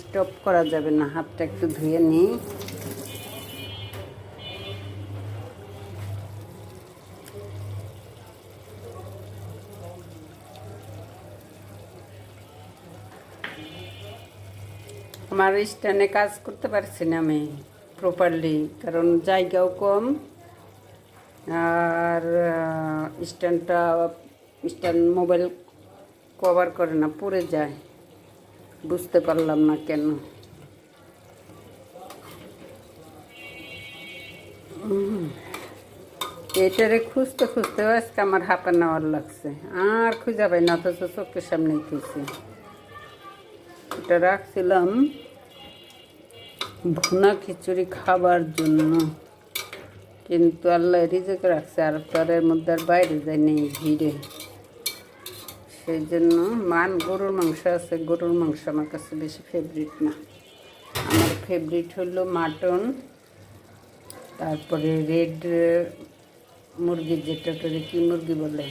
Stop করা যাবে না, হাতটা একটু ধুয়ে নিই। আমার স্ট্যান্ডে কাজ করতে পারছি না আমি প্রপারলি, কারণ জায়গাও কম, আর স্ট্যান্ড মোবাইল কভার করে না, পড়ে যায়। বুঝতে পারলাম না কেন। এটারে খুঁজতে খুঁজতে আজকে আমার হাঁপা নেওয়ার লাগছে, আর খুঁজে পাই না, অথচ চোখের সামনেই খুঁজছি। এটা রাখছিলাম ভুনা খিচুড়ি খাবার জন্য, কিন্তু আল্লাহ রিজেক রাখছে, আর তরের মধ্যে আর বাইরে যায় নেই ভিড়ে। সেই জন্য গরুর মাংস আছে, গরুর মাংস আমার কাছে বেশি ফেভারিট না। আমার ফেভারিট হলো মাটন, তারপরে রেড মুরগি, যেটাকে কি মুরগি বলে,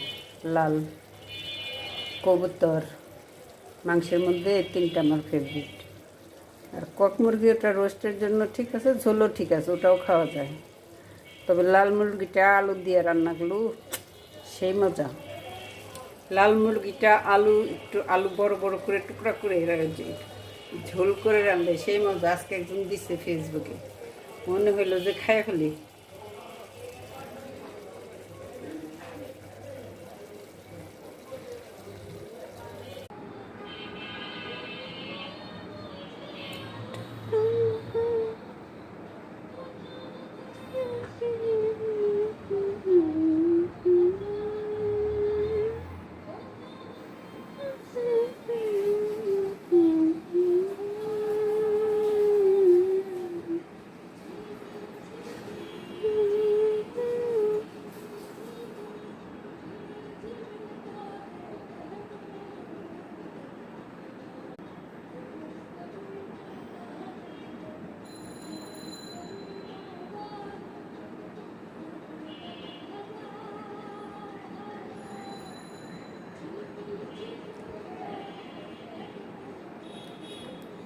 লাল কবুতর। মাংসের মধ্যে এই তিনটা আমার ফেভারিট। আর কক মুরগি ওটা রোস্টের জন্য ঠিক আছে, ঝোলও ঠিক আছে, ওটাও খাওয়া যায়। তবে লাল মুরগিটা আলু দিয়ে রান্না করলেও সেই মজা। লাল মুরগিটা আলু বড় বড় করে টুকরা করে ঝোল করে রান্না সেই মজা। আজকে একজন দিচ্ছে ফেসবুকে, মনে হইলো যে খাই ফেলি।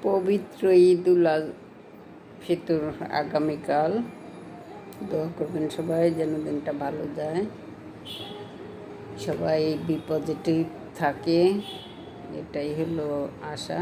পবিত্র ঈদুল ফিতর আগামীকাল। দোয়া করবেন সবাই যেন দিনটা ভালো যায়, সবাই বি পজিটিভ থাকে, এটাই হলো আশা।